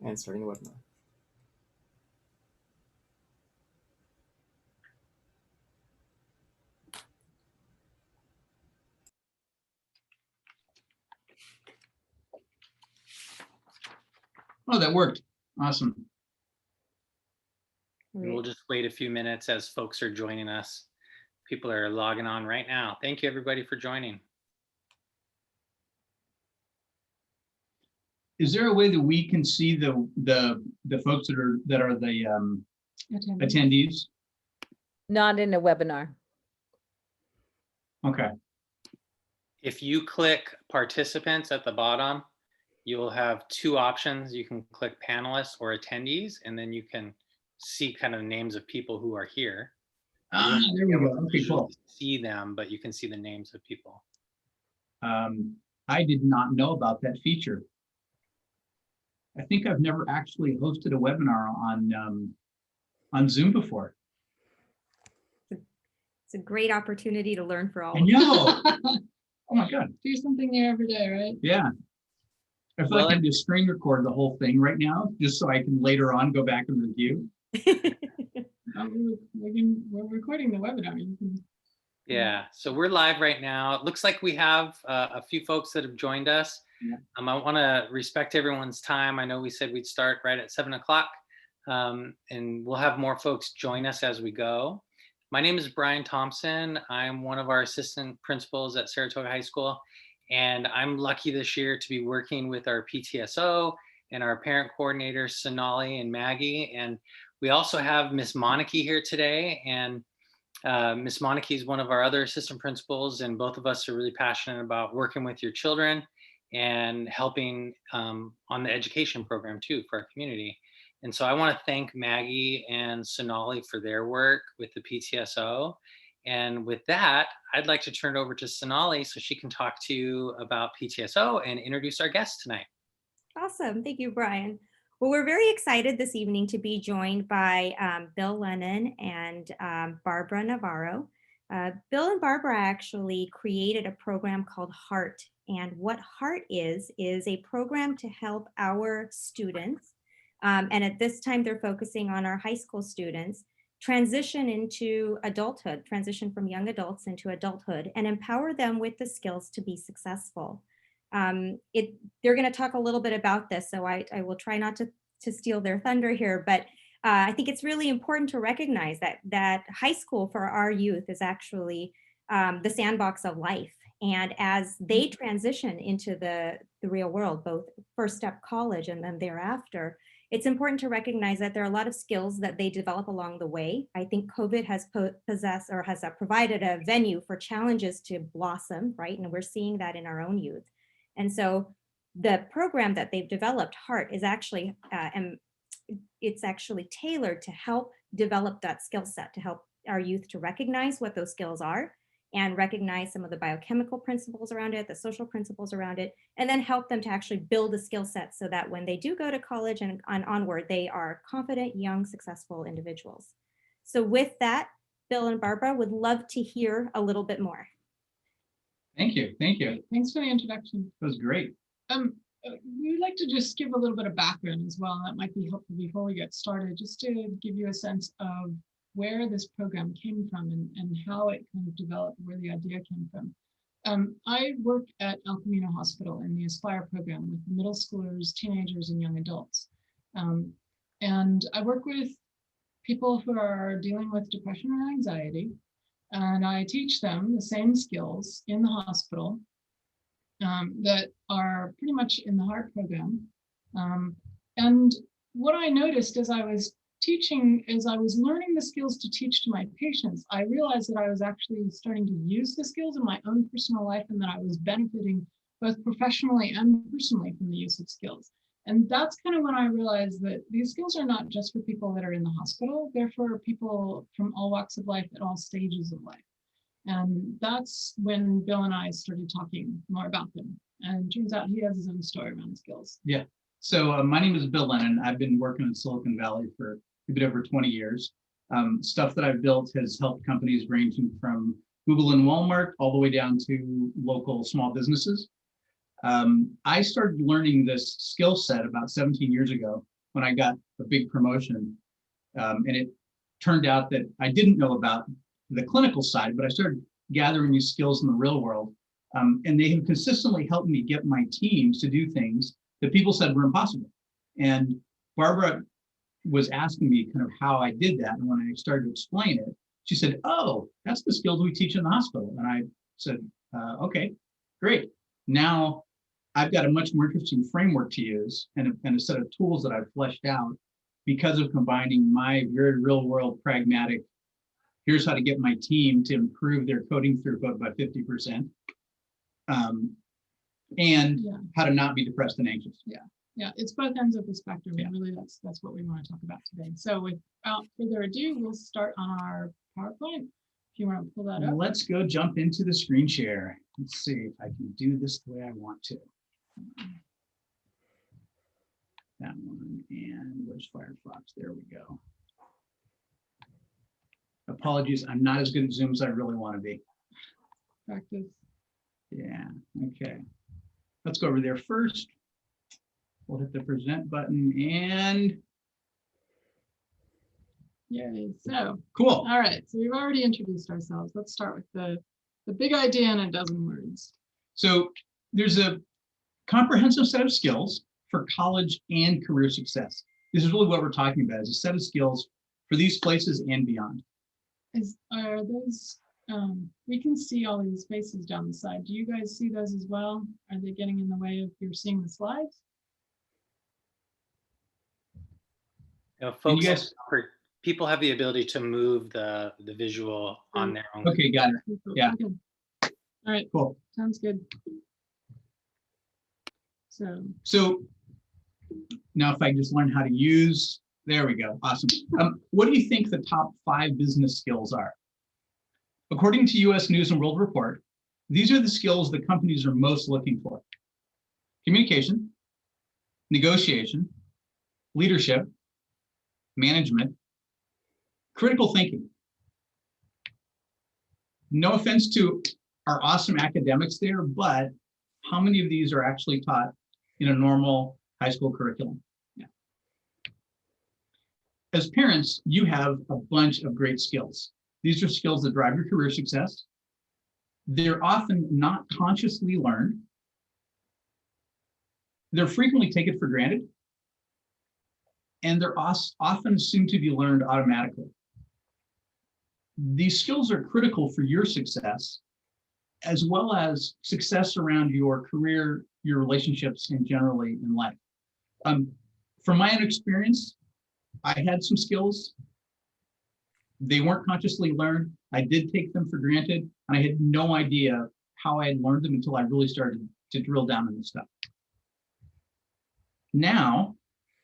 and starting the webinar. Oh, that worked. Awesome. And we'll just wait a few minutes as folks are joining us. People are logging on right now. Thank you, everybody, for joining. Is there a way that we can see the folks that are the attendees? Not in a webinar. Okay. If you click participants at the bottom, you will have two options. You can click panelists or attendees, and then you can see kind of names of people who are here. There we go. Okay, cool. See them, but you can see the names of people. I did not know about that feature. I think I've never actually hosted a webinar on Zoom before. It's a great opportunity to learn for all I of us. know. Oh my God. Do something new every day, right? Yeah. I feel like I can just screen record the whole thing right now, just so I can later on go back and review. We're recording the webinar. Yeah, so we're live right now. It looks like we have a few folks that have joined us. Yeah. I want to respect everyone's time. I know we said we'd start right at 7 o'clock, and we'll have more folks join us as we go. My name is Brian Thompson. I'm one of our assistant principals at Saratoga High School, and I'm lucky this year to be working with our PTSO and our parent coordinators, Sonali and Maggie. And we also have Miss Monarchy here today, and Miss Monarchy is one of our other assistant principals, and both of us are really passionate about working with your children and helping on the education program too for our community. And so I want to thank Maggie and Sonali for their work with the PTSO. And with that, I'd like to turn it over to Sonali so she can talk to you about PTSO and introduce our guest tonight. Awesome. Thank you, Brian. Well, we're very excited this evening to be joined by Bill Lennon and Barbara Navarro. Bill and Barbara actually created a program called HEART. And what HEART is a program to help our students, and at this time they're focusing on our high school students, transition into adulthood, transition from young adults into adulthood, and empower them with the skills to be successful. They're going to talk a little bit about this, so I will try not to steal their thunder here, but I think it's really important to recognize that high school for our youth is actually the sandbox of life. And as they transition into the real world, both first step college and then thereafter, it's important to recognize that there are a lot of skills that they develop along the way. I think COVID has provided a venue for challenges to blossom, right? And we're seeing that in our own youth. And so the program that they've developed, HEART, is actually, it's actually tailored to help develop that skill set, to help our youth to recognize what those skills are and recognize some of the biochemical principles around it, the social principles around it, and then help them to actually build a skill set so that when they do go to college and onward, they are confident, young, successful individuals. So with that, Bill and Barbara would love to hear a little bit more. Thank you. Thank you. Thanks for the introduction. That was great. We would like to just give a little bit of background as well. That might be helpful before we get started, just to give you a sense of where this program came from and how it kind of developed, where the idea came from. I work at El Camino Hospital in the Aspire program with middle schoolers, teenagers, and young adults. And I work with people who are dealing with depression or anxiety, and I teach them the same skills in the hospital that are pretty much in the HEART program. And what I noticed as I was teaching, as I was learning the skills to teach to my patients, I realized that I was actually starting to use the skills in my own personal life, and that I was benefiting both professionally and personally from the use of skills. And that's kind of when I realized that these skills are not just for people that are in the hospital, they're for people from all walks of life at all stages of life. And that's when Bill and I started talking more about them. And it turns out he has his own story around skills. Yeah. So my name is Bill Lennon. I've been working in Silicon Valley for a bit over 20 years. Stuff that I've built has helped companies ranging from Google and Walmart all the way down to local small businesses. I started learning this skill set about 17 years ago when I got a big promotion. And it turned out that I didn't know about the clinical side, but I started gathering these skills in the real world. And they have consistently helped me get my teams to do things that people said were impossible. And Barbara was asking me kind of how I did that. And when I started to explain it, she said, "Oh, that's the skills we teach in the hospital." And I said, "Okay, great. Now I've got a much more interesting framework to use and a set of tools that I've fleshed out because of combining my very real world pragmatic, here's how to get my team to improve their coding throughput by 50%, and Yeah. how to not be depressed and anxious." Yeah, it's both ends of the spectrum. Yeah. And really, that's what we want to talk about today. So without further ado, we'll start on our PowerPoint. If you want to pull that up. Let's go jump into the screen share. Let's see if I can do this the way I want to. That one, and where's Firefox? There we go. Apologies, I'm not as good at Zoom as I really want to be. Practice. Yeah, okay. Let's go over there first. We'll hit the present button and Yay. So, cool. all right. So we've already introduced ourselves. Let's start with the big idea in a dozen words. So there's a comprehensive set of skills for college and career success. This is really what we're talking about, is a set of skills for these places and beyond. Are those, we can see all these faces down the side. Do you guys see those as well? Are they getting in the way of your seeing the slides? Folks, guys- people have the ability to move the visual on their own. Okay, got it. Yeah. Okay. All right, Cool. sounds good. So now if I just learn how to use, there we go. Awesome. What do you think the top 5 business skills are? According to US News and World Report, these are the skills that companies are most looking for: communication, negotiation, leadership, management, critical thinking. No offense to our awesome academics there, but how many of these are actually taught in a normal high school curriculum? Yeah. As parents, you have a bunch of great skills. These are skills that drive your career success. They're often not consciously learned. They're frequently taken for granted. And they're often assumed to be learned automatically. These skills are critical for your success, as well as success around your career, your relationships, and generally in life. From my own experience, I had some skills. They weren't consciously learned. I did take them for granted, and I had no idea how I had learned them until I really started to drill down on this stuff. Now,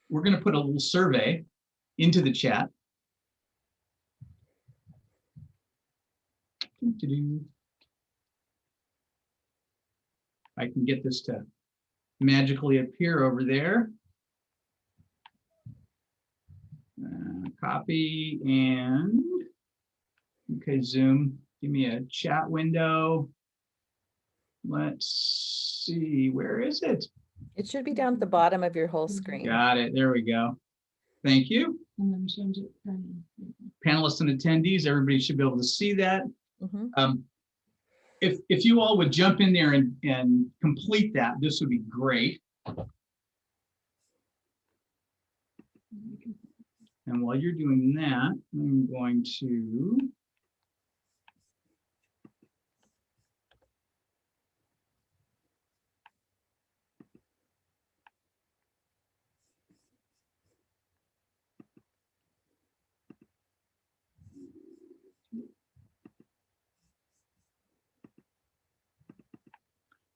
we're going to put a little survey into the chat. I can get this to magically appear over there. Copy and, okay, Zoom, give me a chat window. Let's see, where is it? It should be down at the bottom of your whole screen. Got it, there we go. Thank you. And then change it. Panelists and attendees, everybody should be able to see that. Mhm. If you all would jump in there and complete that, this would be great. And while you're doing that, I'm going to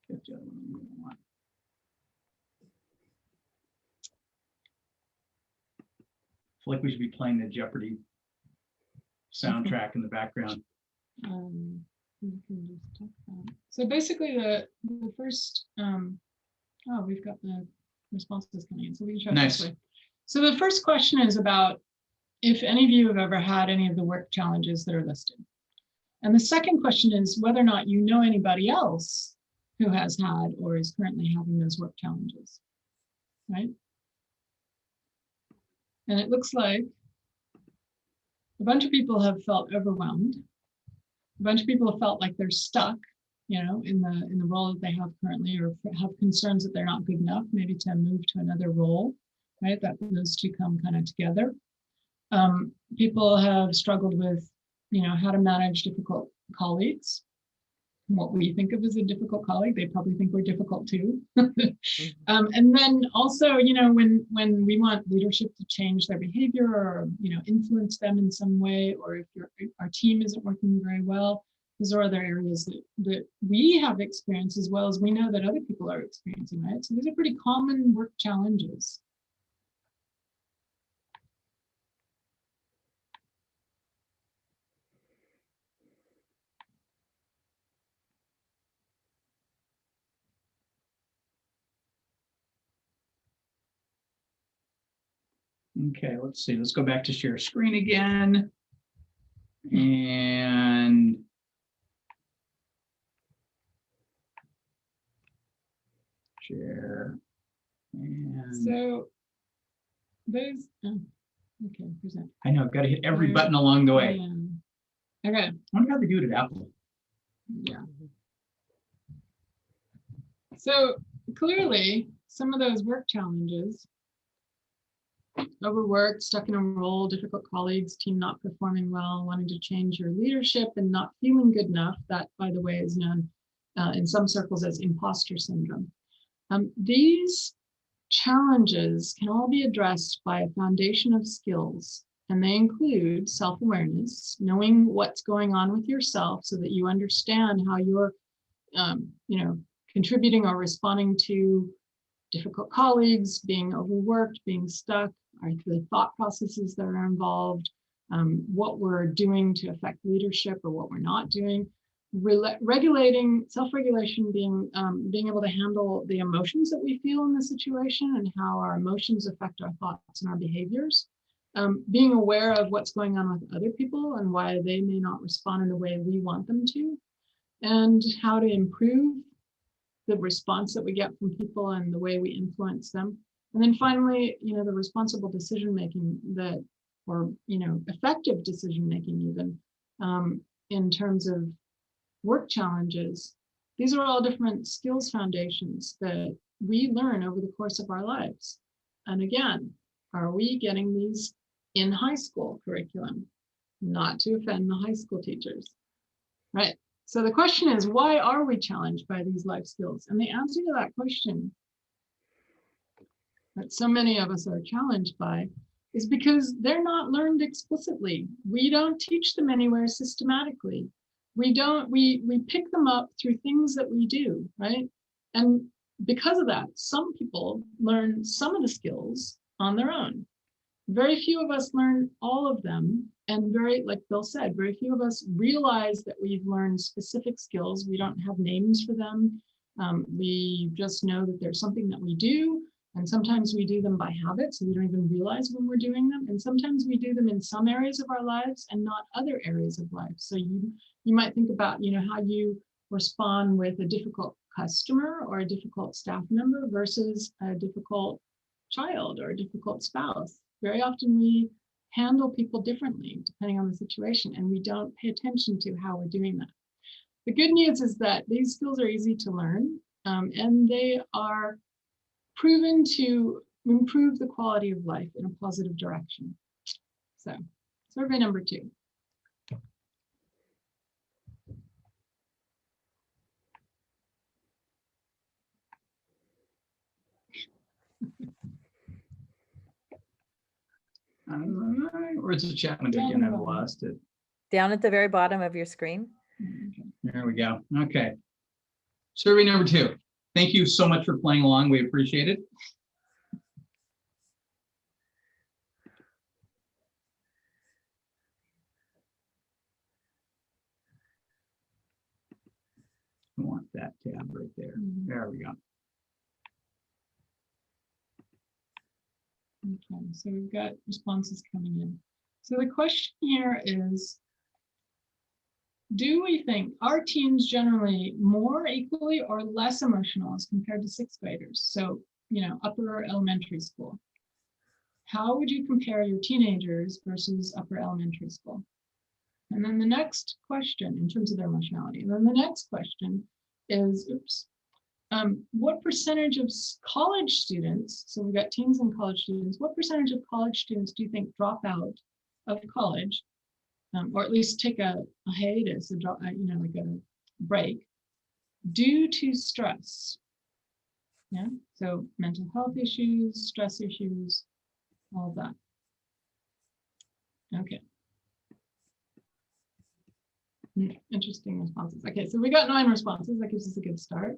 get the other one we want. I feel like we should be playing the Jeopardy soundtrack in the background. We can just talk about it. So basically the first, oh, we've got the responses coming in, so we can try Nice. this way. So the first question is about if any of you have ever had any of the work challenges that are listed. And the second question is whether or not you know anybody else who has had or is currently having those work challenges, right? And it looks like a bunch of people have felt overwhelmed. A bunch of people have felt like they're stuck, you know, in the role that they have currently, or have concerns that they're not good enough, maybe to move to another role, right? That those two come kind of together. People have struggled with, you know, how to manage difficult colleagues. What we think of as a difficult colleague, they probably think we're difficult too. And then also, you know, when we want leadership to change their behavior or, you know, influence them in some way, or if our team isn't working very well, those are other areas that we have experienced, as well as we know that other people are experiencing, right? So these are pretty common work challenges. Okay, let's see. Let's go back to share screen again. And share. And So those, okay, present. I know I've got to hit every button along the way. Yeah. Okay. I wonder how they do it at Apple. Yeah. So clearly, some of those work challenges, overworked, stuck in a role, difficult colleagues, team not performing well, wanting to change your leadership and not feeling good enough, that, by the way, is known in some circles as imposter syndrome. These challenges can all be addressed by a foundation of skills, and they include self-awareness, knowing what's going on with yourself so that you understand how you're you know, contributing or responding to difficult colleagues, being overworked, being stuck, are the thought processes that are involved, what we're doing to affect leadership or what we're not doing. Regulating, self-regulation being able to handle the emotions that we feel in the situation and how our emotions affect our thoughts and our behaviors. Being aware of what's going on with other people and why they may not respond in the way we want them to, and how to improve the response that we get from people and the way we influence them. And then finally, you know, the responsible decision making that, or, you know, effective decision making even, in terms of work challenges. These are all different skills foundations that we learn over the course of our lives. And again, are we getting these in high school curriculum? Not to offend the high school teachers, right? So the question is, why are we challenged by these life skills? And the answer to that question, that so many of us are challenged by, is because they're not learned explicitly. We don't teach them anywhere systematically. We pick them up through things that we do, right? And because of that, some people learn some of the skills on their own. Very few of us learn all of them. And like Bill said, very few of us realize that we've learned specific skills. We don't have names for them. We just know that there's something that we do. And sometimes we do them by habit, so we don't even realize when we're doing them. And sometimes we do them in some areas of our lives and not other areas of life. So you might think about, you know, how you respond with a difficult customer or a difficult staff member versus a difficult child or a difficult spouse. Very often we handle people differently depending on the situation, and we don't pay attention to how we're doing that. The good news is that these skills are easy to learn, and they are proven to improve the quality of life in a positive direction. So, survey number 2. Where's the chat window again? I've lost it. Down at the very bottom of your screen. There we go. Okay. Survey number 2. Thank you so much for playing along. We appreciate it. I want that tab right there. There we go. Okay, so we've got responses coming in. So the question here is, do we think, are teens generally more equally or less emotional as compared to sixth graders? So, upper elementary school. How would you compare your teenagers versus upper elementary school? And then the next question, in terms of their emotionality, and then the next question is, what percentage of college students, so we've got teens and college students, what percentage of college students do you think drop out of college, or at least take a hiatus, like a break, due to stress? Yeah, so mental health issues, stress issues, all of that. Okay. Interesting responses. Okay, so we got 9 responses. That gives us a good start.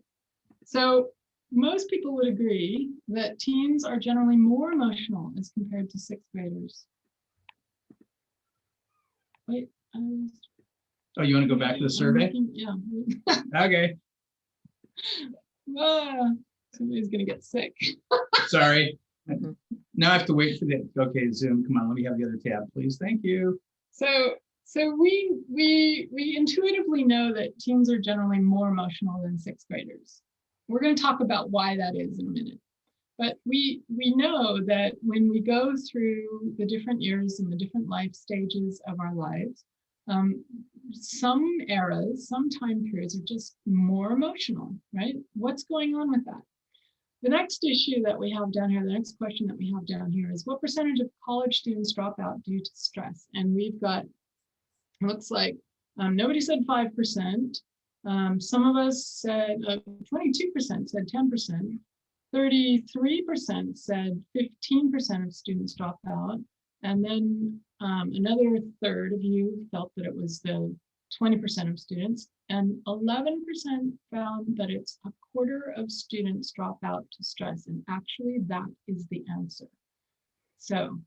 So most people would agree that teens are generally more emotional as compared to sixth graders. Wait. Oh, you want to go back to the survey? Yeah. Okay. Somebody's going to get sick. Sorry. Now I have to wait for the, okay, Zoom, come on, let me have the other tab, please. Thank you. So we intuitively know that teens are generally more emotional than sixth graders. We're going to talk about why that is in a minute. But we know that when we go through the different years and the different life stages of our lives, some eras, some time periods are just more emotional, right? What's going on with that? The next issue that we have down here, the next question that we have down here is, what percentage of college students drop out due to stress? And we've got, looks like nobody said 5%. Some of us said 22% said 10%. 33% said 15% of students dropped out. And then another third of you felt that it was the 20% of students. And 11% found that it's a quarter of students drop out to stress. And actually, that is the answer. So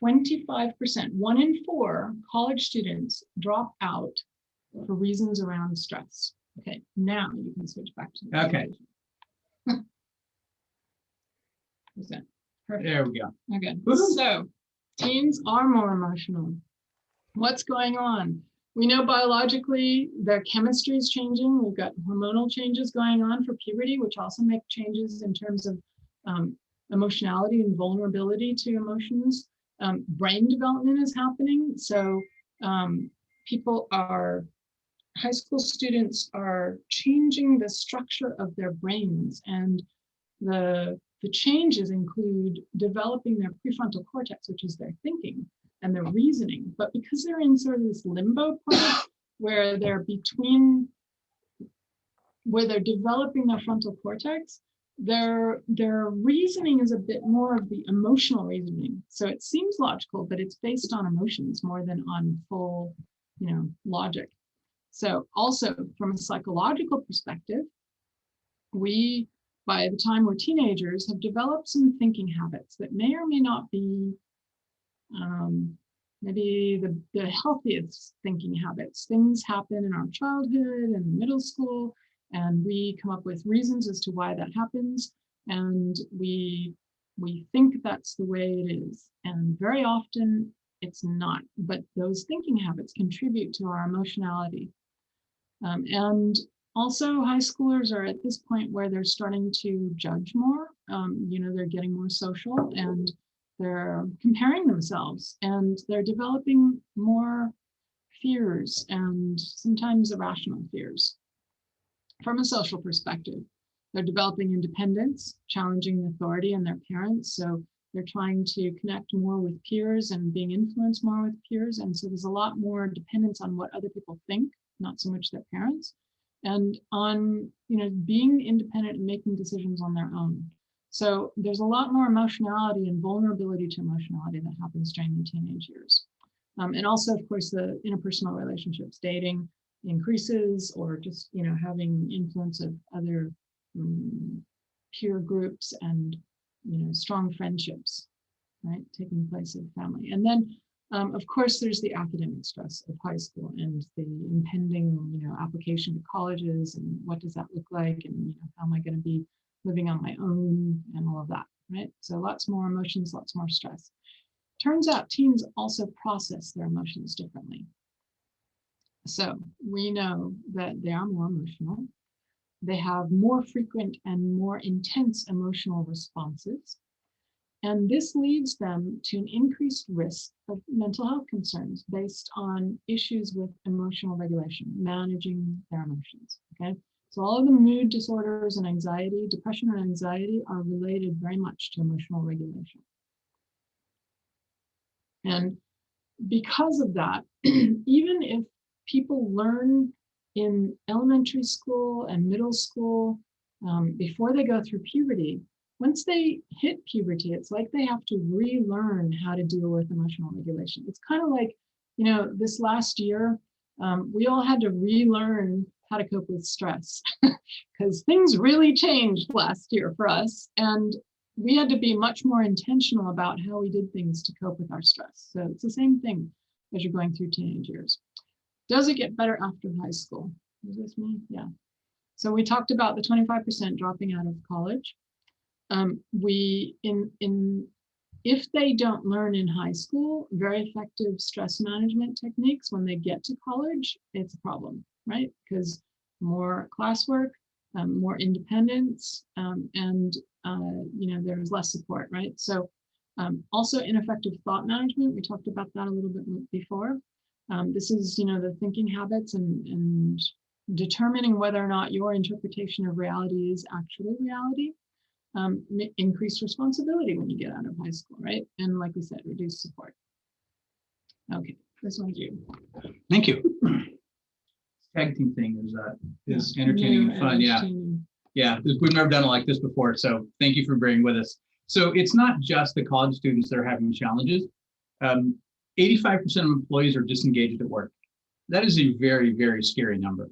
25%, 1 in 4 college students drop out for reasons around stress. Okay, now you can switch back to the Okay. Perfect. There we go. Okay, so teens are more emotional. What's going on? We know biologically their chemistry is changing. We've got hormonal changes going on for puberty, which also make changes in terms of emotionality and vulnerability to emotions. Brain development is happening. So high school students are changing the structure of their brains, and the changes include developing their prefrontal cortex, which is their thinking and their reasoning. But because they're in sort of this limbo point where they're developing their frontal cortex, their reasoning is a bit more of the emotional reasoning. So it seems logical, but it's based on emotions more than on full, logic. So also from a psychological perspective, we, by the time we're teenagers, have developed some thinking habits that may or may not be maybe the healthiest thinking habits. Things happen in our childhood and middle school, and we come up with reasons as to why that happens, and we think that's the way it is. And very often it's not, but those thinking habits contribute to our emotionality. And also, high schoolers are at this point where they're starting to judge more. They're getting more social, and they're comparing themselves, and they're developing more fears, and sometimes irrational fears. From a social perspective, they're developing independence, challenging authority and their parents. So they're trying to connect more with peers and being influenced more with peers. And so there's a lot more dependence on what other people think, not so much their parents, and on being independent and making decisions on their own. So there's a lot more emotionality and vulnerability to emotionality that happens during the teenage years. And also, of course, the interpersonal relationships, dating increases, or just having influence of other peer groups and strong friendships, right, taking place in family. And then of course, there's the academic stress of high school and the impending, application to colleges, and what does that look like, and how am I going to be living on my own, and all of that, right? So lots more emotions, lots more stress. Turns out teens also process their emotions differently. So we know that they are more emotional. They have more frequent and more intense emotional responses. And this leads them to an increased risk of mental health concerns based on issues with emotional regulation, managing their emotions. Okay. So all of the mood disorders and anxiety, depression and anxiety are related very much to emotional regulation. And because of that, even if people learn in elementary school and middle school before they go through puberty, once they hit puberty, it's like they have to relearn how to deal with emotional regulation. It's kind of like, you know, this last year, we all had to relearn how to cope with stress because things really changed last year for us. And we had to be much more intentional about how we did things to cope with our stress. So it's the same thing as you're going through teenage years. Does it get better after high school? Is this me? Yeah. So we talked about the 25% dropping out of college. If they don't learn in high school very effective stress management techniques when they get to college, it's a problem, right? Because more classwork, more independence, and you know, there's less support, right? So also ineffective thought management. We talked about that a little bit before. This is, you know, the thinking habits and determining whether or not your interpretation of reality is actually reality. Increased responsibility when you get out of high school, right? And like we said, reduced support. Okay, this one's you. Thank you. Tag team thing is entertaining and fun. Yeah, we've never done it like this before. So thank you for being with us. So it's not just the college students that are having challenges. 85% of employees are disengaged at work. That is a very, very scary number.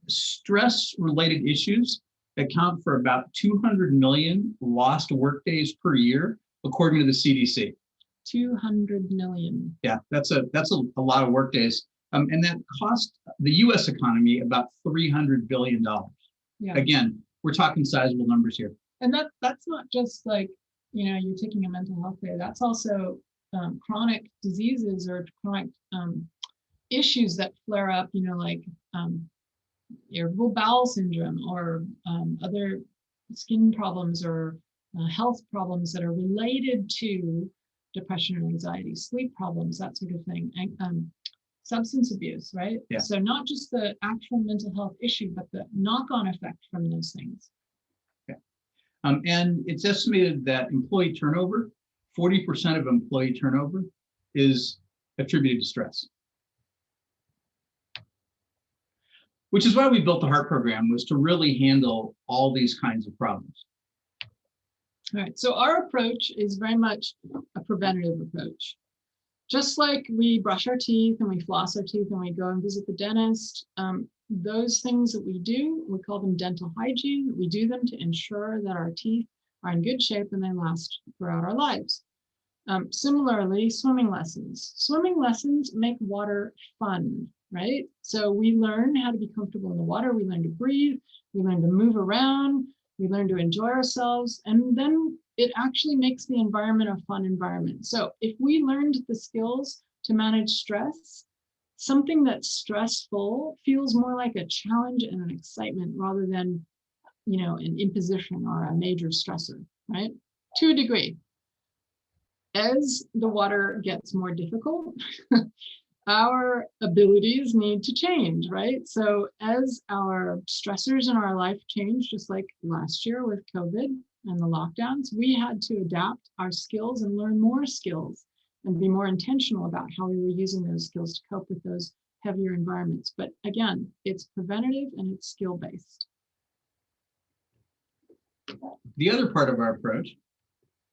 Stress-related issues account for about 200 million lost workdays per year, according to the CDC. 200 million. Yeah, that's a lot of workdays. And that cost the US economy about $300 billion. Yeah. Again, we're talking sizable numbers here. And that's not just like, you know, you're taking a mental health day. That's also chronic diseases or chronic issues that flare up, you know, like irritable bowel syndrome or other skin problems or health problems that are related to depression and anxiety, sleep problems, that sort of thing, and substance abuse, right? Yeah. So not just the actual mental health issue, but the knock-on effect from those things. Okay. And it's estimated that employee turnover, 40% of employee turnover is attributed to stress. Which is why we built the HEART program, was to really handle all these kinds of problems. All right, so our approach is very much a preventative approach. Just like we brush our teeth and we floss our teeth and we go and visit the dentist, those things that we do, we call them dental hygiene. We do them to ensure that our teeth are in good shape and they last throughout our lives. Similarly, swimming lessons. Swimming lessons make water fun, right? So we learn how to be comfortable in the water. We learn to breathe. We learn to move around. We learn to enjoy ourselves. And then it actually makes the environment a fun environment. So if we learned the skills to manage stress, something that's stressful feels more like a challenge and an excitement rather than, you know, an imposition or a major stressor, right? To a degree. As the water gets more difficult, our abilities need to change, right? So as our stressors in our life change, just like last year with COVID and the lockdowns, we had to adapt our skills and learn more skills and be more intentional about how we were using those skills to cope with those heavier environments. But again, it's preventative and it's skill-based. The other part of our approach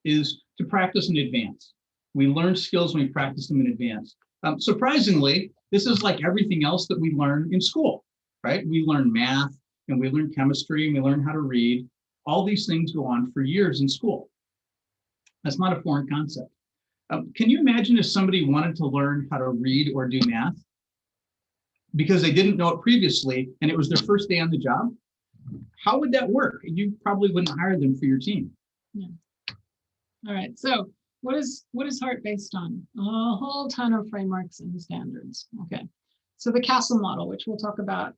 is to practice in advance. We learn skills when we practice them in advance. Surprisingly, this is like everything else that we learn in school, right? We learn math and we learn chemistry and we learn how to read. All these things go on for years in school. That's not a foreign concept. Can you imagine if somebody wanted to learn how to read or do math because they didn't know it previously and it was their first day on the job? How would that work? You probably wouldn't hire them for your team. Yeah. All right, so what is HEART based on? A whole ton of frameworks and standards. Okay, So the castle model, which we'll talk about,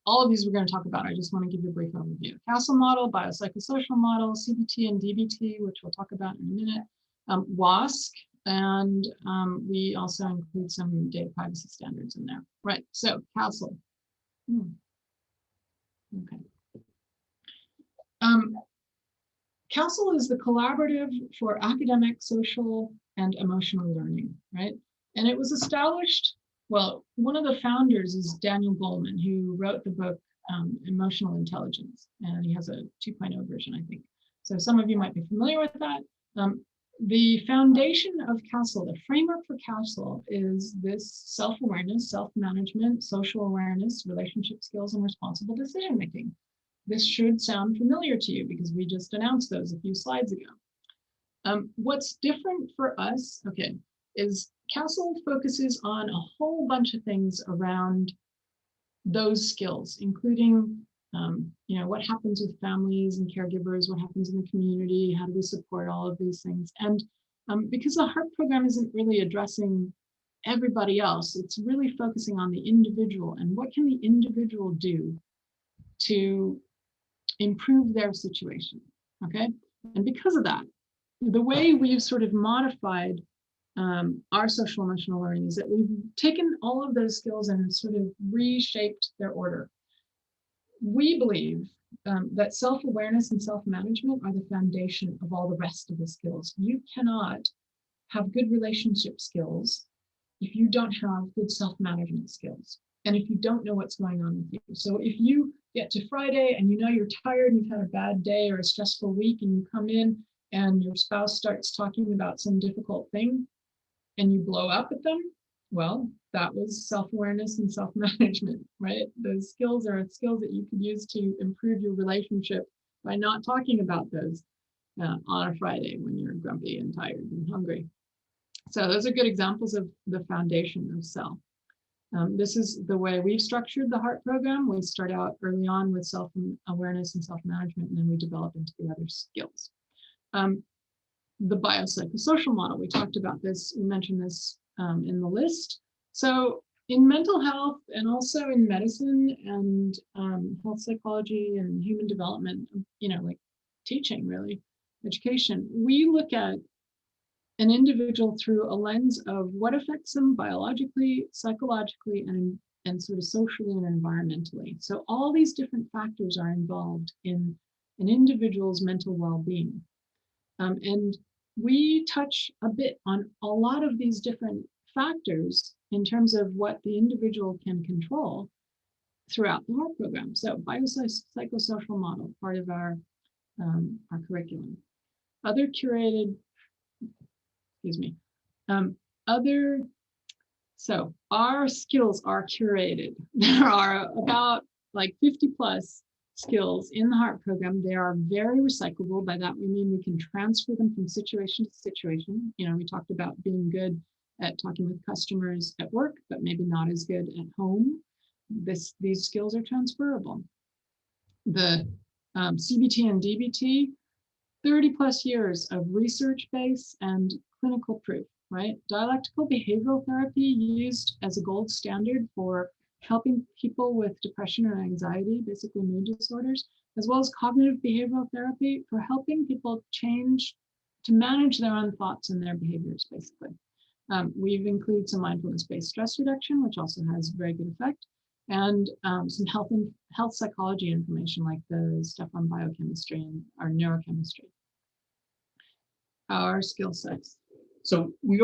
all of these we're going to talk about. I just want to give you a brief overview. Castle model, biopsychosocial model, CBT and DBT, which we'll talk about in a minute, WASC, and we also include some data privacy standards in there. Right, so castle. Okay. CASEL is the collaborative for academic, social, and emotional learning, right? And it was established, well, one of the founders is Daniel Goleman, who wrote the book Emotional Intelligence, and he has a 2.0 version, I think. So some of you might be familiar with that. The foundation of CASEL, the framework for CASEL, is this self-awareness, self-management, social awareness, relationship skills, and responsible decision-making. This should sound familiar to you because we just announced those a few slides ago. What's different for us, okay, is CASEL focuses on a whole bunch of things around those skills, including what happens with families and caregivers, what happens in the community, how do we support all of these things. And because the HEART program isn't really addressing everybody else, it's really focusing on the individual and what can the individual do to improve their situation, okay? And because of that, the way we've sort of modified our social emotional learning is that we've taken all of those skills and sort of reshaped their order. We believe that self-awareness and self-management are the foundation of all the rest of the skills. You cannot have good relationship skills if you don't have good self-management skills, and if you don't know what's going on with you. So if you get to Friday and you know you're tired and you've had a bad day or a stressful week, and you come in and your spouse starts talking about some difficult thing and you blow up at them, well, that was self-awareness and self-management, right? Those skills are skills that you could use to improve your relationship by not talking about those on a Friday when you're grumpy and tired and hungry. So those are good examples of the foundation of self. This is the way we've structured the HEART program. We start out early on with self-awareness and self-management, and then we develop into the other skills. The biopsychosocial model, we talked about this, we mentioned this in the list. So in mental health and also in medicine and health psychology and human development, like teaching, really, education, we look at an individual through a lens of what affects them biologically, psychologically, and sort of socially and environmentally. So all these different factors are involved in an individual's mental well-being. And we touch a bit on a lot of these different factors in terms of what the individual can control throughout the HEART program. So biopsychosocial model, part of our curriculum. Other curated, so our skills are curated. There are about like 50 plus skills in the HEART program. They are very recyclable. By that we mean we can transfer them from situation to situation. We talked about being good at talking with customers at work, but maybe not as good at home. These skills are transferable. The CBT and DBT, 30 plus years of research base and clinical proof, right? Dialectical behavioral therapy used as a gold standard for helping people with depression or anxiety, basically mood disorders, as well as cognitive behavioral therapy for helping people change to manage their own thoughts and their behaviors, basically. We've included some mindfulness-based stress reduction, which also has very good effect, and some health psychology information like the stuff on biochemistry and our neurochemistry. Our skill sets. So we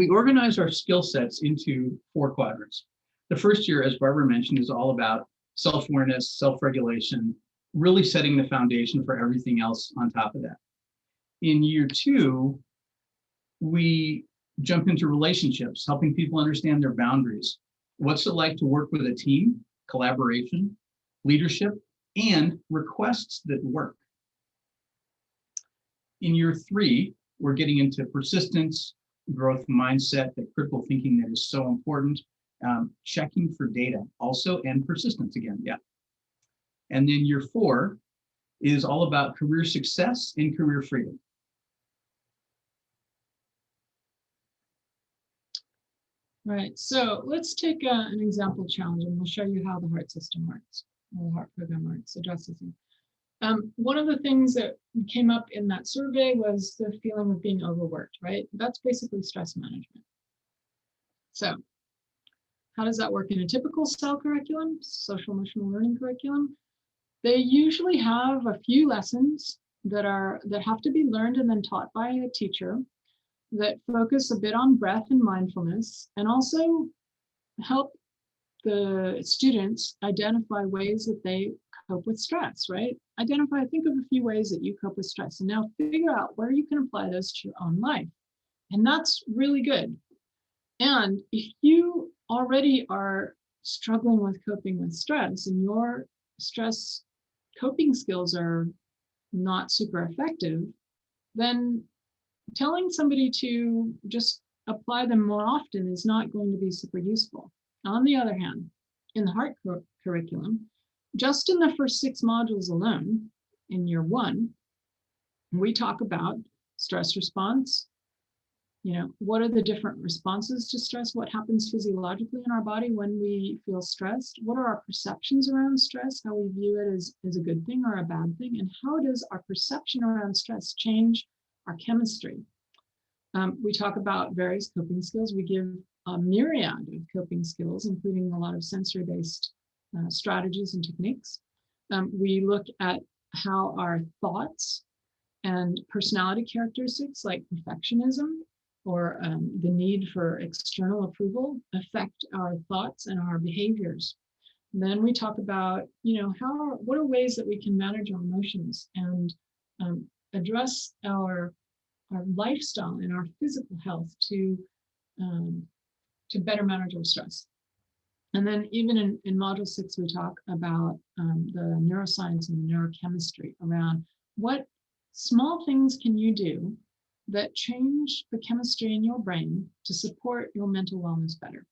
organize our skill sets into 4 quadrants. The first year, as Barbara mentioned, is all about self-awareness, self-regulation, really setting the foundation for everything else on top of that. In year 2, we jump into relationships, helping people understand their boundaries. What's it like to work with a team, collaboration, leadership, and requests that work. In year 3, we're getting into persistence, growth mindset, that critical thinking that is so important, checking for data also, and persistence again, yeah. And then year 4 is all about career success and career freedom. Right. So let's take an example challenge, and we'll show you how the heart system works, how the heart program works, addresses it. One of the things that came up in that survey was the feeling of being overworked, right? That's basically stress management. So how does that work in a typical SEL curriculum, social emotional learning curriculum? They usually have a few lessons that have to be learned and then taught by a teacher that focus a bit on breath and mindfulness, and also help the students identify ways that they cope with stress, right? Think of a few ways that you cope with stress, and now figure out where you can apply those to your own life. And that's really good. And if you already are struggling with coping with stress and your stress coping skills are not super effective, then telling somebody to just apply them more often is not going to be super useful. On the other hand, in the heart curriculum, just in the first 6 modules alone, in year 1, we talk about stress response. What are the different responses to stress? What happens physiologically in our body when we feel stressed? What are our perceptions around stress? How we view it as a good thing or a bad thing? And how does our perception around stress change our chemistry? We talk about various coping skills. We give a myriad of coping skills, including a lot of sensory-based strategies and techniques. We look at how our thoughts and personality characteristics like perfectionism or the need for external approval affect our thoughts and our behaviors. Then we talk about, what are ways that we can manage our emotions and address our lifestyle and our physical health to better manage our stress. And then even in module 6, we talk about the neuroscience and the neurochemistry around what small things can you do that change the chemistry in your brain to support your mental wellness better.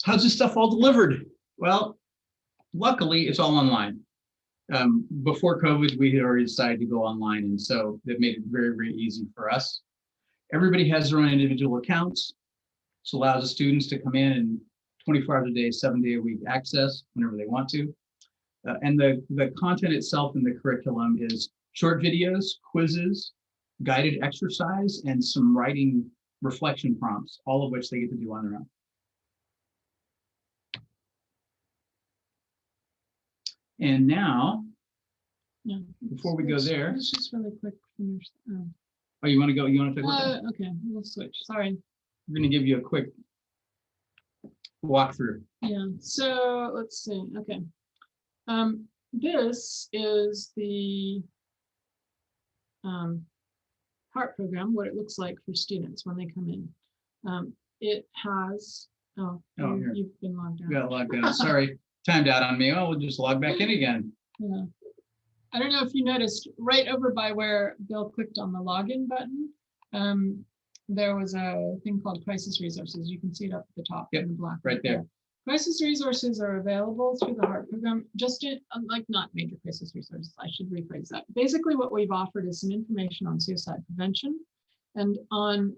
How's this stuff all delivered? Well, luckily it's all online. Before COVID, we had already decided to go online, and so that made it very, very easy for us. Everybody has their own individual accounts. This allows the students to come in and 24 hours a day, 7-day-a-week access whenever they want to. And the content itself in the curriculum is short videos, quizzes, guided exercise, and some writing reflection prompts, all of which they get to do on their own. And now, before we go there, let's just really quick finish. Oh, you want to go? You want to take a look? Okay, we'll switch. Sorry. I'm going to give you a quick walkthrough. Yeah. So let's see. Okay. This is the heart program. What it looks like for students when they come in. It has. You've been logged out. You got logged out. Sorry, timed out on me. Oh, we'll just log back in again. Yeah. I don't know if you noticed, right over by where Bill clicked on the login button, there was a thing called crisis resources. You can see it up at the top in the black. Right there. Crisis resources are available through the heart program, just not major crisis resources. I should rephrase that. Basically, what we've offered is some information on suicide prevention and on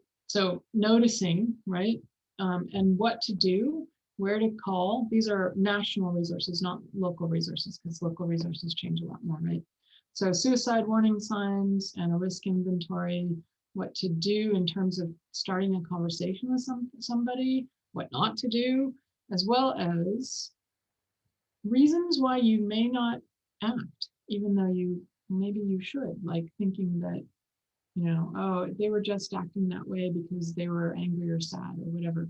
noticing, right, and what to do, where to call. These are national resources, not local resources, because local resources change a lot more, right? So suicide warning signs and a risk inventory, what to do in terms of starting a conversation with somebody, what not to do, as well as reasons why you may not act, even though maybe you should, like thinking that, they were just acting that way because they were angry or sad or whatever.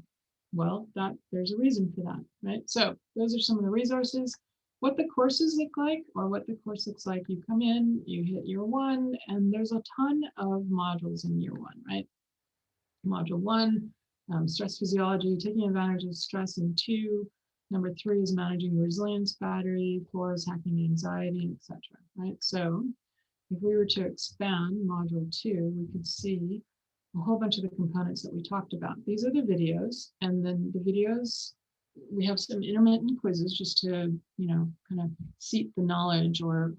Well, there's a reason for that, right? So those are some of the resources. What the courses look like, or what the course looks like, you come in, you hit year 1, and there's a ton of modules in year 1, right? Module 1, stress physiology, taking advantage of stress in 2. Number 3 is managing the resilience battery. 4 is hacking anxiety, etc. Right? So if we were to expand module 2, we could see a whole bunch of the components that we talked about. These are the videos, and then the videos, we have some intermittent quizzes just to, kind of seat the knowledge or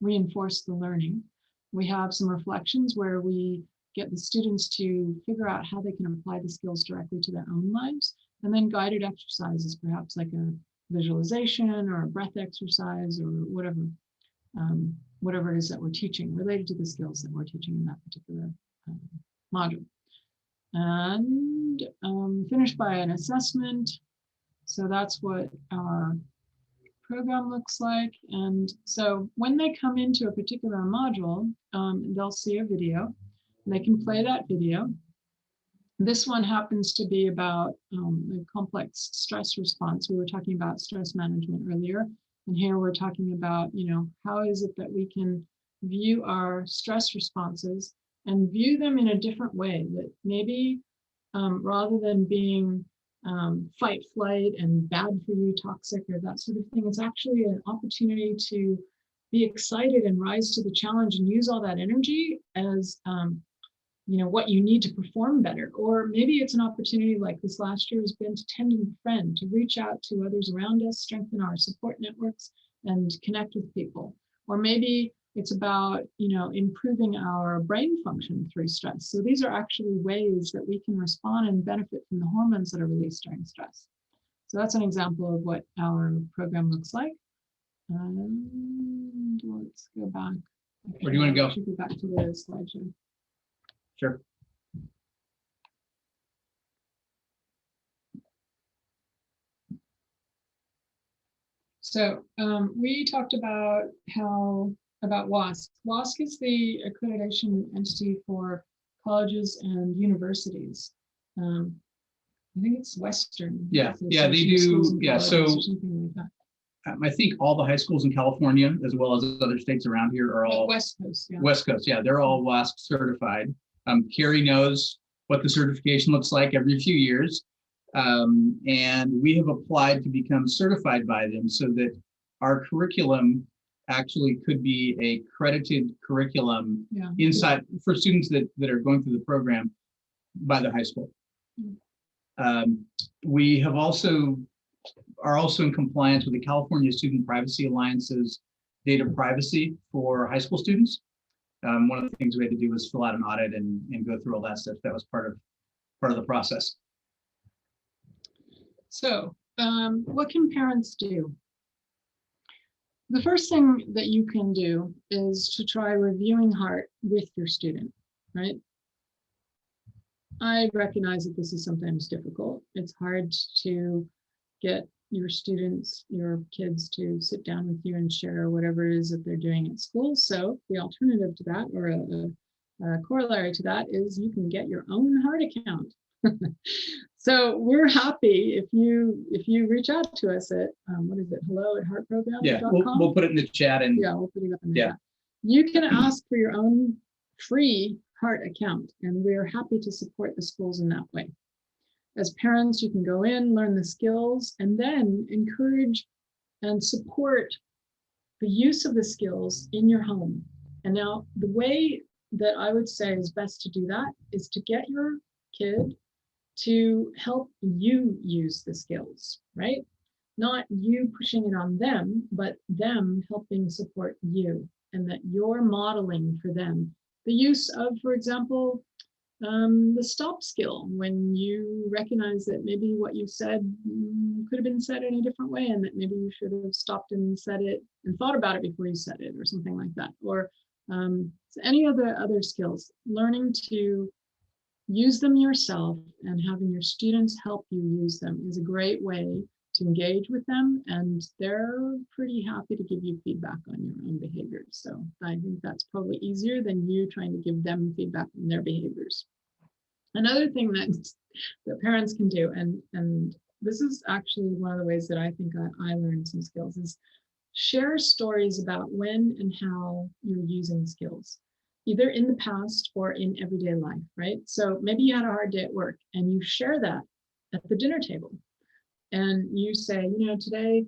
reinforce the learning. We have some reflections where we get the students to figure out how they can apply the skills directly to their own lives, and then guided exercises, perhaps like a visualization or a breath exercise or whatever it is that we're teaching related to the skills that we're teaching in that particular module. And finished by an assessment. So that's what our program looks like. And so when they come into a particular module, they'll see a video. They can play that video. This one happens to be about the complex stress response. We were talking about stress management earlier. And here we're talking about, how is it that we can view our stress responses and view them in a different way, that maybe rather than being fight, flight, and bad for you, toxic, or that sort of thing, it's actually an opportunity to be excited and rise to the challenge and use all that energy as what you need to perform better. Or maybe it's an opportunity like this last year has been to tend and befriend, to reach out to others around us, strengthen our support networks, and connect with people. Or maybe it's about, improving our brain function through stress. So these are actually ways that we can respond and benefit from the hormones that are released during stress. So that's an example of what our program looks like. And let's go back. Where do you want to go? Go back to the slideshow. Sure. So we talked about WASC. WASC is the accreditation entity for colleges and universities. I think it's Western. Yeah, they do. Yeah, so I think all the high schools in California, as well as other states around here, are all West Coast. Yeah. West Coast. Yeah, they're all WASC certified. Carrie knows what the certification looks like every few years. And we have applied to become certified by them so that our curriculum actually could be a credited curriculum inside for students that are going through the program by the high school. We have are also in compliance with the California Student Privacy Alliance's data privacy for high school students. One of the things we had to do was fill out an audit and go through all that stuff. That was part of the process. So what can parents do? The first thing that you can do is to try reviewing heart with your student, right? I recognize that this is sometimes difficult. It's hard to get your students, your kids to sit down with you and share whatever it is that they're doing at school. So the alternative to that, or a corollary to that, is you can get your own heart account. So we're happy if you reach out to us at hello@heartprogram.com. Yeah, we'll put it in the chat, and we'll put it up in the chat. You can ask for your own free heart account, and we're happy to support the schools in that way. As parents, you can go in, learn the skills, and then encourage and support the use of the skills in your home. And now the way that I would say is best to do that is to get your kid to help you use the skills, right? Not you pushing it on them, but them helping support you, and that you're modeling for them the use of, for example, the stop skill, when you recognize that maybe what you said could have been said in a different way, and that maybe you should have stopped and said it and thought about it before you said it, or something like that. Or any other skills, learning to use them yourself and having your students help you use them is a great way to engage with them, and they're pretty happy to give you feedback on your own behaviors. So I think that's probably easier than you trying to give them feedback on their behaviors. Another thing that parents can do, and this is actually one of the ways that I think I learned some skills, is share stories about when and how you're using skills, either in the past or in everyday life, right? So maybe you had a hard day at work and you share that at the dinner table. And you say, today,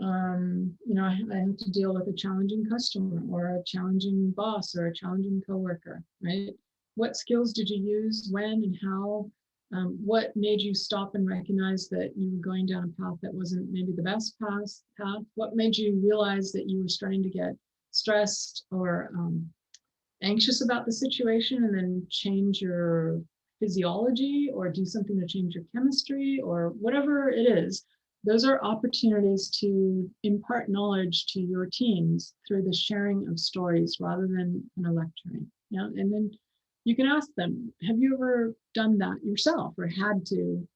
I have to deal with a challenging customer or a challenging boss or a challenging coworker, right? What skills did you use, when and how? What made you stop and recognize that you were going down a path that wasn't maybe the best path? What made you realize that you were starting to get stressed or anxious about the situation and then change your physiology or do something to change your chemistry or whatever it is, those are opportunities to impart knowledge to your teams through the sharing of stories rather than lecturing. Yeah, and then you can ask them, have you ever done that yourself or had to,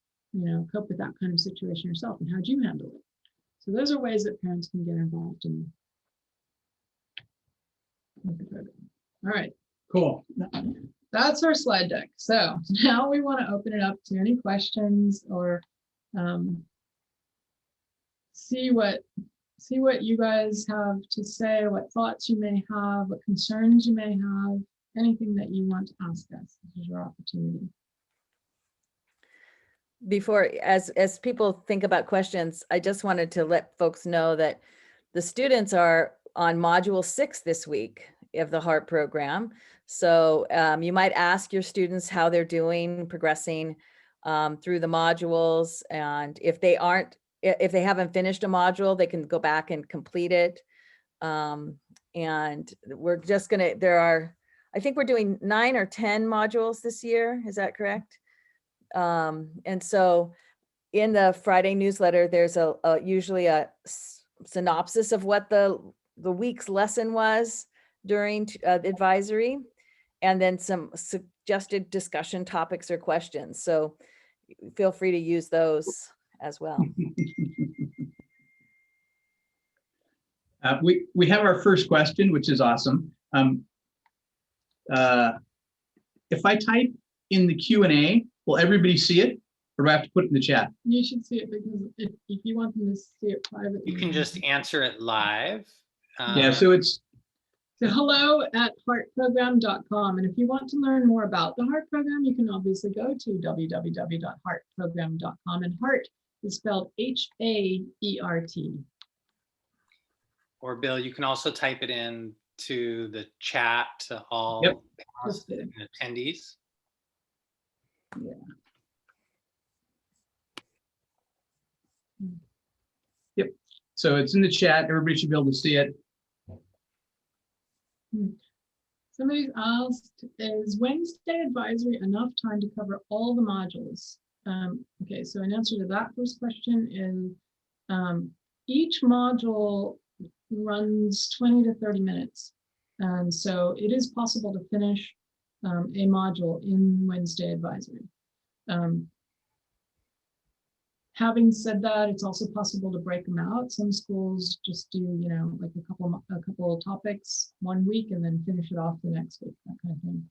cope with that kind of situation yourself, and how'd you handle it? So those are ways that parents can get involved in the program. All right, Cool. that's our slide deck. So now we want to open it up to any questions or see what you guys have to say, what thoughts you may have, what concerns you may have, anything that you want to ask us. This is your opportunity. Before, as people think about questions, I just wanted to let folks know that the students are on module 6 this week of the HEART program. So you might ask your students how they're doing, progressing through the modules. And if they haven't finished a module, they can go back and complete it. And we're just I think we're doing 9 or 10 modules this year. Is that correct? And so in the Friday newsletter, there's usually a synopsis of what the week's lesson was during advisory, and then some suggested discussion topics or questions. So feel free to use those as well. We have our first question, which is awesome. If I type in the Q&A, will everybody see it, or do I have to put it in the chat? You should see it, because if you want them to see it privately, You can just answer it live. Yeah, so it's so hello@heartprogram.com. And if you want to learn more about the HEART program, you can obviously go to www.heartprogram.com. And HEART is spelled H-A-E-R-T. Or Bill, you can also type it in to the chat to all panelists and attendees. Yeah. Yep. So it's in the chat. Everybody should be able to see it. Somebody's asked, is Wednesday advisory enough time to cover all the modules? Okay, so in answer to that first question is each module runs 20 to 30 minutes. And so it is possible to finish a module in Wednesday advisory. Having said that, it's also possible to break them out. Some schools just do, like a couple of topics one week and then finish it off the next week, that kind of thing.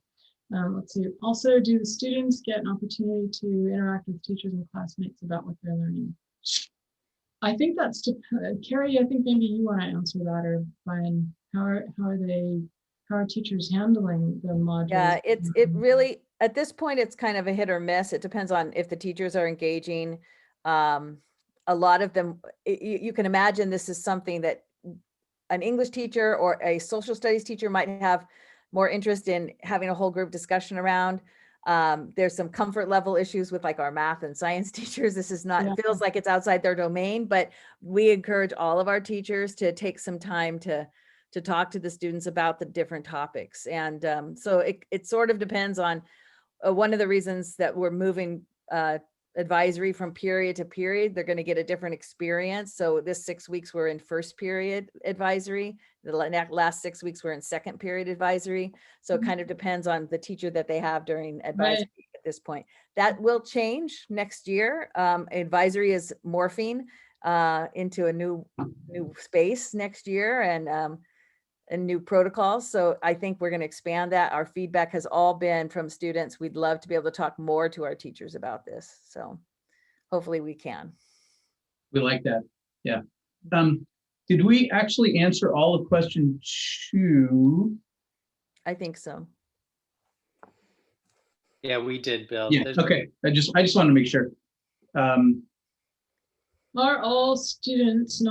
Let's see. Also, do the students get an opportunity to interact with teachers and classmates about what they're learning? I think that's Carrie. I think maybe you want to answer that, or Brian. How are teachers handling the modules? Yeah, it really, at this point, it's kind of a hit or miss. It depends on if the teachers are engaging. A lot of them, you can imagine this is something that an English teacher or a social studies teacher might have more interest in having a whole group discussion around. There's some comfort level issues with like our math and science teachers. This is not, it feels like it's outside their domain, but we encourage all of our teachers to take some time to talk to the students about the different topics. And so it sort of depends on one of the reasons that we're moving advisory from period to period. They're going to get a different experience. So this 6 weeks we're in first period advisory. The last 6 weeks we're in second period advisory. So it kind of depends on the teacher that they have during advisory at this point. That will change next year. Advisory is morphing into a new space next year, and new protocols. So I think we're going to expand that. Our feedback has all been from students. We'd love to be able to talk more to our teachers about this. So hopefully we can. We like that. Yeah. Did we actually answer all of question 2? I think so. Yeah, we did, Bill. Yeah. Okay. I just wanted to make sure. Are all students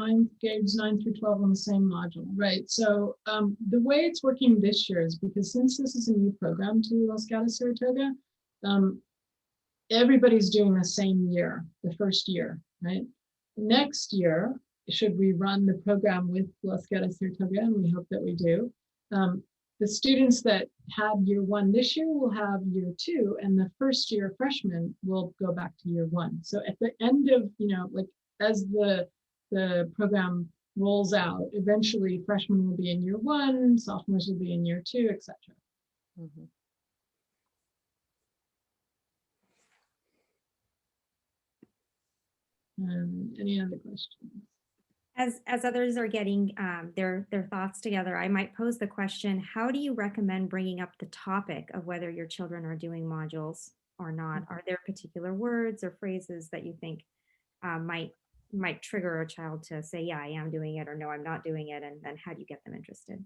grades 9 through 12 on the same module, right? So the way it's working this year is because since this is a new program to Los Gatos Saratoga, everybody's doing the same year, the first year, right? Next year, should we run the program with Los Gatos Saratoga, and we hope that we do, the students that had year one this year will have year two, and the first year freshmen will go back to year one. So at the end of, like as the program rolls out, eventually freshmen will be in year one, sophomores will be in year two, etc. Mhm. Any other questions? As others are getting their thoughts together, I might pose the question, how do you recommend bringing up the topic of whether your children are doing modules or not? Are there particular words or phrases that you think might trigger a child to say, yeah, I am doing it, or no, I'm not doing it? And then how do you get them interested?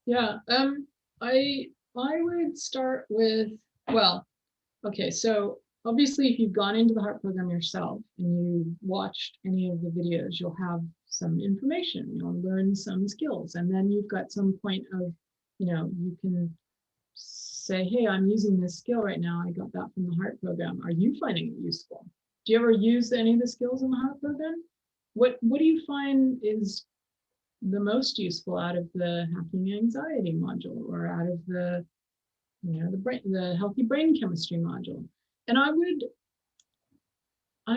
Yeah, I would start with, well, okay, so obviously if you've gone into the heart program yourself and you watched any of the videos, you'll have some information, you'll learn some skills, and then you've got some point of, you can say, hey, I'm using this skill right now, I got that from the heart program, are you finding it useful? Do you ever use any of the skills in the heart program? What do you find is the most useful out of the hacking anxiety module, or out of the the healthy brain chemistry module? And I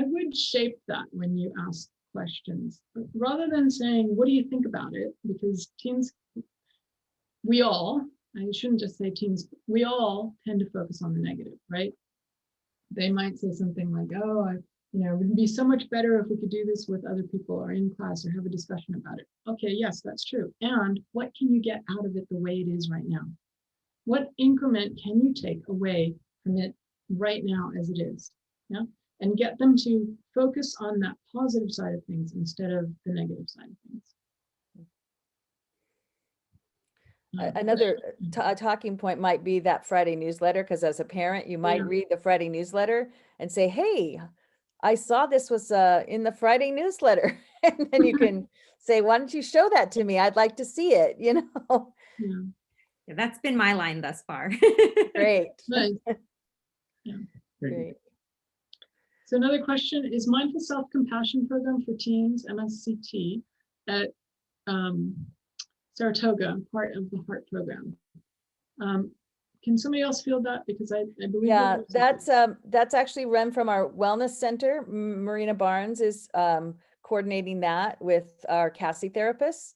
would shape that when you ask questions, rather than saying, what do you think about it? Because teens, I shouldn't just say teens, we all tend to focus on the negative, right? They might say something like, oh, it would be so much better if we could do this with other people or in class or have a discussion about it. Okay, yes, that's true. And what can you get out of it the way it is right now? What increment can you take away from it right now as it is? Yeah, and get them to focus on that positive side of things instead of the negative side of things. Another talking point might be that Friday newsletter, because as a parent, you might Yeah. read the Friday newsletter and say, hey, I saw this was in the Friday newsletter. And then you can say, why don't you show that to me? I'd like to see it, Yeah. Yeah, that's been my line thus far. Great. Nice. Yeah. Great. So another question, is Mindful Self-Compassion Program for Teens, MSCT, at Saratoga part of the heart program? Can somebody else field that? Because I believe. Yeah, that's actually run from our wellness center. Marina Barnes is coordinating that with our Cassie therapists.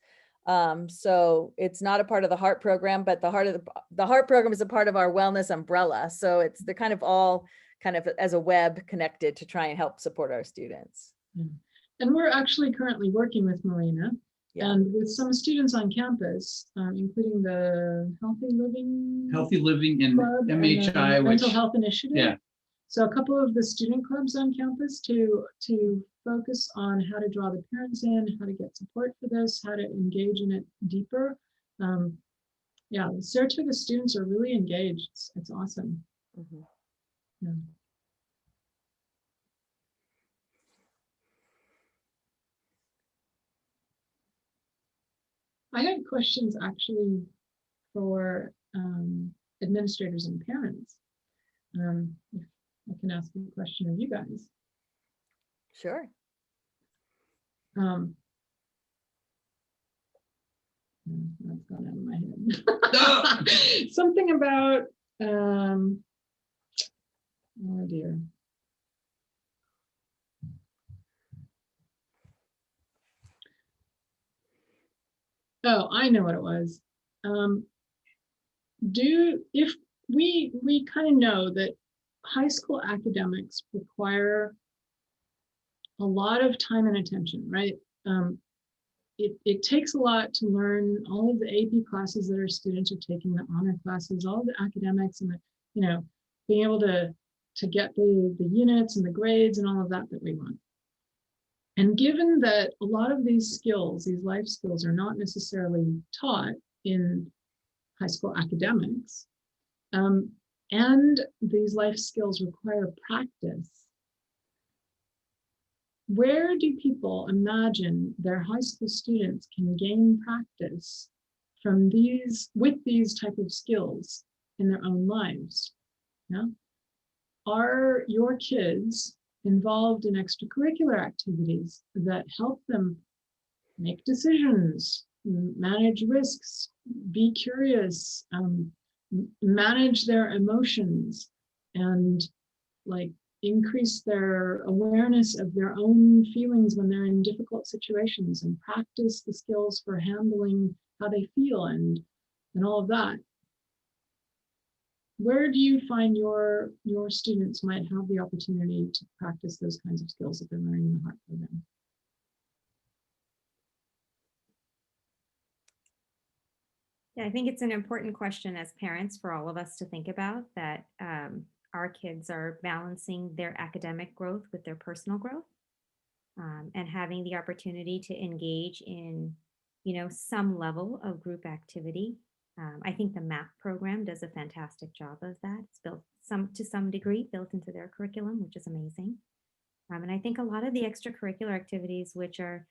So it's not a part of the heart program, but the heart program is a part of our wellness umbrella. So they're kind of all kind of as a web connected to try and help support our students. Yeah. And we're actually currently working with Marina. Yeah. And with some students on campus, including the Healthy Living and Club MHI, and Mental Health Initiative. Yeah. So a couple of the student clubs on campus to focus on how to draw the parents in, how to get support for this, how to engage in it deeper. Yeah, the Saratoga students are really engaged. It's awesome. Mm-hmm. Yeah. I had questions actually for administrators and parents. If I can ask a question of you guys. Sure. That's gone out of my head. Something about, oh dear. Oh, I know what it was. If we kind of know that high school academics require a lot of time and attention, right? It takes a lot to learn all of the AP classes that our students are taking, the honor classes, all the academics, and being able to get the units and the grades and all of that we want. And given that a lot of these skills, these life skills, are not necessarily taught in high school academics, and these life skills require practice, where do people imagine their high school students can gain practice from with these type of skills in their own lives? Yeah? Are your kids involved in extracurricular activities that help them make decisions, manage risks, be curious, manage their emotions, and like increase their awareness of their own feelings when they're in difficult situations, and practice the skills for handling how they feel and all of that. Where do you find your students might have the opportunity to practice those kinds of skills that they're learning in the HEART program? Yeah, I think it's an important question as parents for all of us to think about, that our kids are balancing their academic growth with their personal growth, and having the opportunity to engage in, some level of group activity. I think the MAP program does a fantastic job of that. It's built to some degree built into their curriculum, which is amazing. And I think a lot of the extracurricular activities, which are,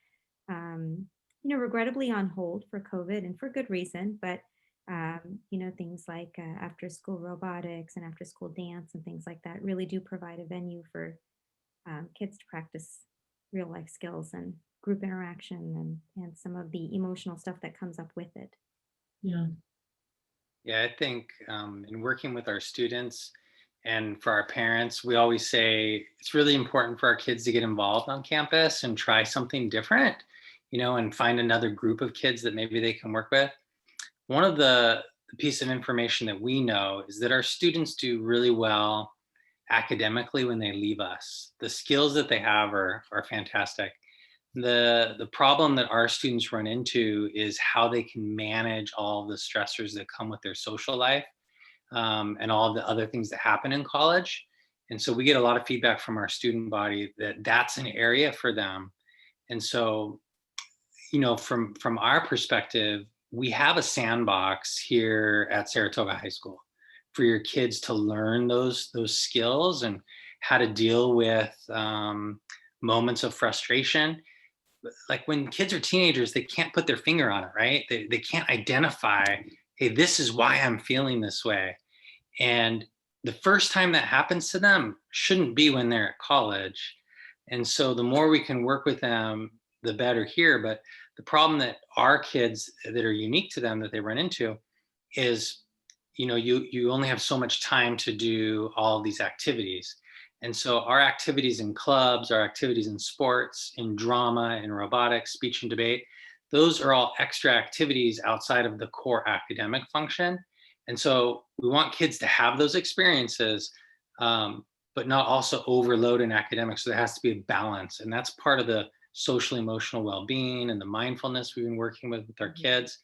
regrettably on hold for COVID and for good reason, but things like after school robotics and after school dance and things like that really do provide a venue for kids to practice real life skills and group interaction and some of the emotional stuff that comes up with it. Yeah. Yeah, I think in working with our students and for our parents, we always say it's really important for our kids to get involved on campus and try something different, and find another group of kids that maybe they can work with. One of the piece of information that we know is that our students do really well academically when they leave us. The skills that they have are fantastic. The problem that our students run into is how they can manage all the stressors that come with their social life, and all the other things that happen in college. And so we get a lot of feedback from our student body that that's an area for them. And so, from our perspective, we have a sandbox here at Saratoga High School for your kids to learn those skills and how to deal with moments of frustration. Like when kids are teenagers, they can't put their finger on it, right? They can't identify, hey, this is why I'm feeling this way. And the first time that happens to them shouldn't be when they're at college. And so the more we can work with them, the better here. But the problem that our kids that are unique to them that they run into is, you only have so much time to do all of these activities. And so our activities in clubs, our activities in sports, in drama, in robotics, speech and debate, those are all extra activities outside of the core academic function. And so we want kids to have those experiences, but not also overload in academics. So there has to be a balance. And that's part of the social emotional well-being and the mindfulness we've been working with our kids.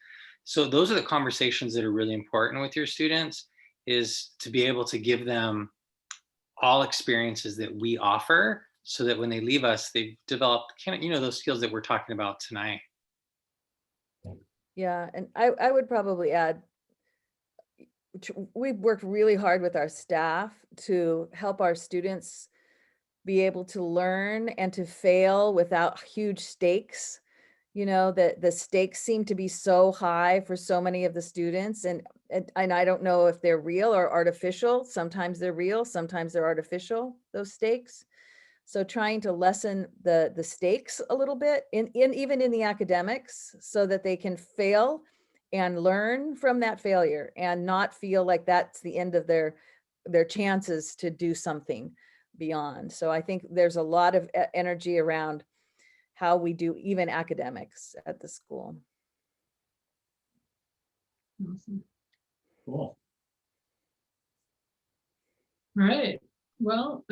So those are the conversations that are really important with your students, is to be able to give them all experiences that we offer so that when they leave us, they've developed those skills that we're talking about tonight. Yeah, and I would probably add, we've worked really hard with our staff to help our students be able to learn and to fail without huge stakes. That the stakes seem to be so high for so many of the students, and I don't know if they're real or artificial. Sometimes they're real, sometimes they're artificial, those stakes. So trying to lessen the stakes a little bit even in the academics, so that they can fail and learn from that failure and not feel like that's the end of their chances to do something beyond. So I think there's a lot of energy around how we do even academics at the school. Awesome. Cool. All right. Well,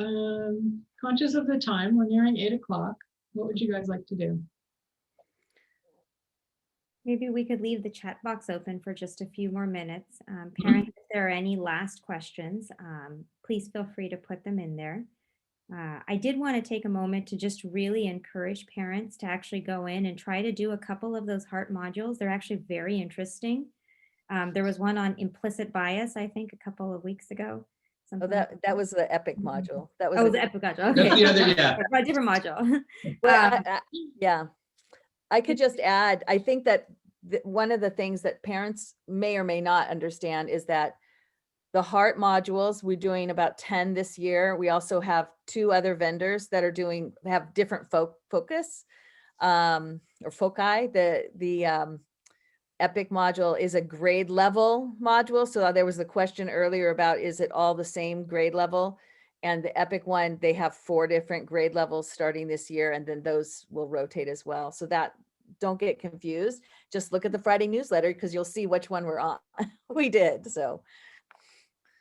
conscious of the time, we're nearing 8 o'clock. What would you guys like to do? Maybe we could leave the chat box open for just a few more minutes. Parents, if there are any last questions, please feel free to put them in there. I did want to take a moment to just really encourage parents to actually go in and try to do a couple of those HEART modules. They're actually very interesting. There was one on implicit bias, I think, a couple of weeks ago. Oh, that was the EPIC module. That was the EPIC module. That's Okay. the other, yeah. A different module. Well, yeah. I could just add, I think that one of the things that parents may or may not understand is that the HEART modules, we're doing about 10 this year. We also have 2 other vendors that have different focus or foci. EPIC module is a grade level module. So there was the question earlier about, is it all the same grade level? And the EPIC one, they have 4 different grade levels starting this year, and then those will rotate as well. So that, don't get confused. Just look at the Friday newsletter because you'll see which one we're on. We did, so.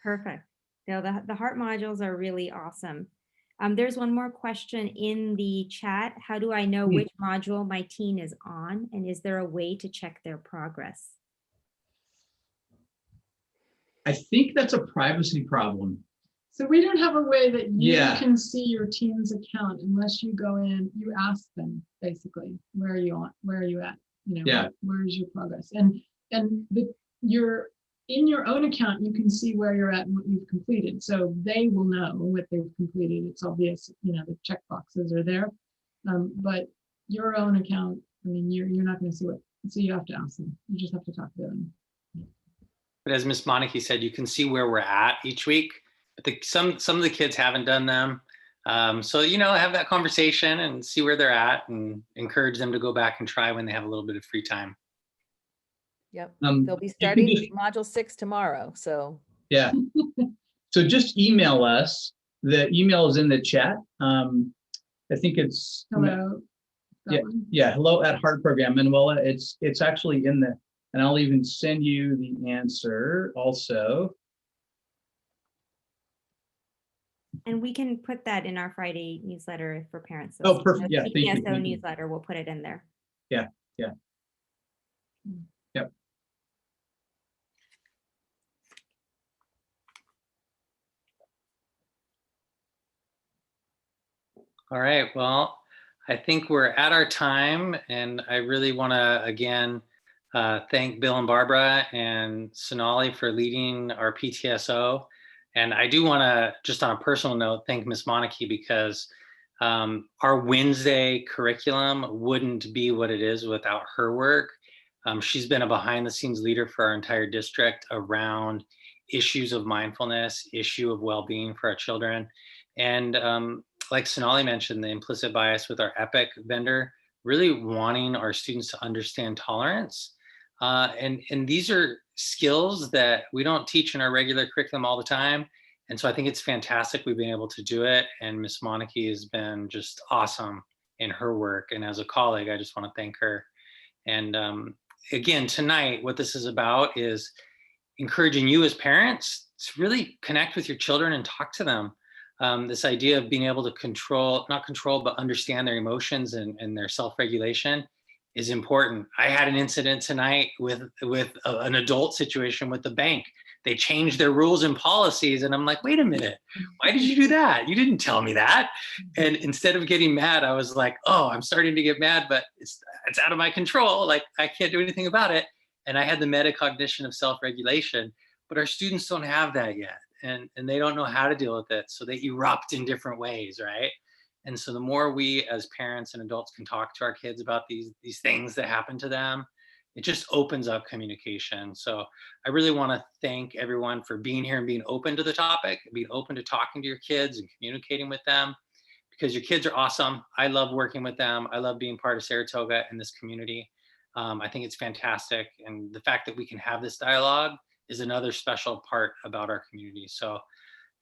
Perfect. No, the heart modules are really awesome. There's one more question in the chat. How do I know which module my teen is on? And is there a way to check their progress? I think that's a privacy problem. So we don't have a way that you Yeah. can see your team's account unless you go in, you ask them basically, where are you on, where are you at? You know, Yeah. where is your progress? And you're in your own account, you can see where you're at and what you've completed. So they will know what they've completed. It's obvious, you know, the check boxes are there. But your own account, I mean, you're not going to see what, so you have to ask them. You just have to talk to them. But as Miss Monike said, you can see where we're at each week. But some of the kids haven't done them. So, you know, have that conversation and see where they're at and encourage them to go back and try when they have a little bit of free time. Yep, You they'll be can starting just- module 6 tomorrow, so. Yeah. So just email us. The email is in the chat. I think it's Hello. That Yeah. one? Yeah, hello at Heart Program, Manuela. It's actually in the, and I'll even send you the answer also. And we can put that in our Friday newsletter for parents. Oh, perfect. Yeah, The thank you, PTSO thank you. newsletter, we'll put it in there. Yep. All right, well, I think we're at our time, and I really want to, again, thank Bill and Barbara and Sonali for leading our PTSO. And I do want to, just on a personal note, thank Miss Monike, because our Wednesday curriculum wouldn't be what it is without her work. She's been a behind-the-scenes leader for our entire district around issues of mindfulness, issue of well-being for our children. And like Sonali mentioned, the implicit bias with our EPIC vendor, really wanting our students to understand tolerance. And these are skills that we don't teach in our regular curriculum all the time. And so I think it's fantastic we've been able to do it. And Miss Monike has been just awesome in her work. And as a colleague, I just want to thank her. And again, tonight, what this is about is encouraging you as parents to really connect with your children and talk to them. This idea of being able to not control, but understand their emotions and their self-regulation is important. I had an incident tonight with an adult situation with the bank. They changed their rules and policies, and I'm like, wait a minute, why did you do that? You didn't tell me that. And instead of getting mad, I was like, oh, I'm starting to get mad, but it's out of my control. Like, I can't do anything about it. And I had the metacognition of self-regulation, but our students don't have that yet. And they don't know how to deal with it. So they erupt in different ways, right? And so the more we as parents and adults can talk to our kids about these things that happen to them, it just opens up communication. So I really want to thank everyone for being here and being open to the topic, being open to talking to your kids and communicating with them, because your kids are awesome. I love working with them. I love being part of Saratoga and this community. I think it's fantastic. And the fact that we can have this dialogue is another special part about our community. So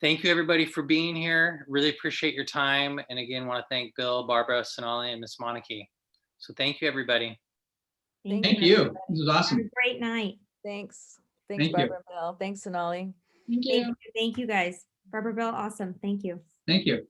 thank you everybody for being here. Really appreciate your time. And again, want to thank Bill, Barbara, Sonali, and Miss Monike. So thank you everybody. Thank you. This was Have awesome. a great night. Thanks. Thank Thanks, you. Barbara and Bill. Thanks, Sonali. Thank you. Thank you guys. Barbara Bell, awesome. Thank you. Thank you.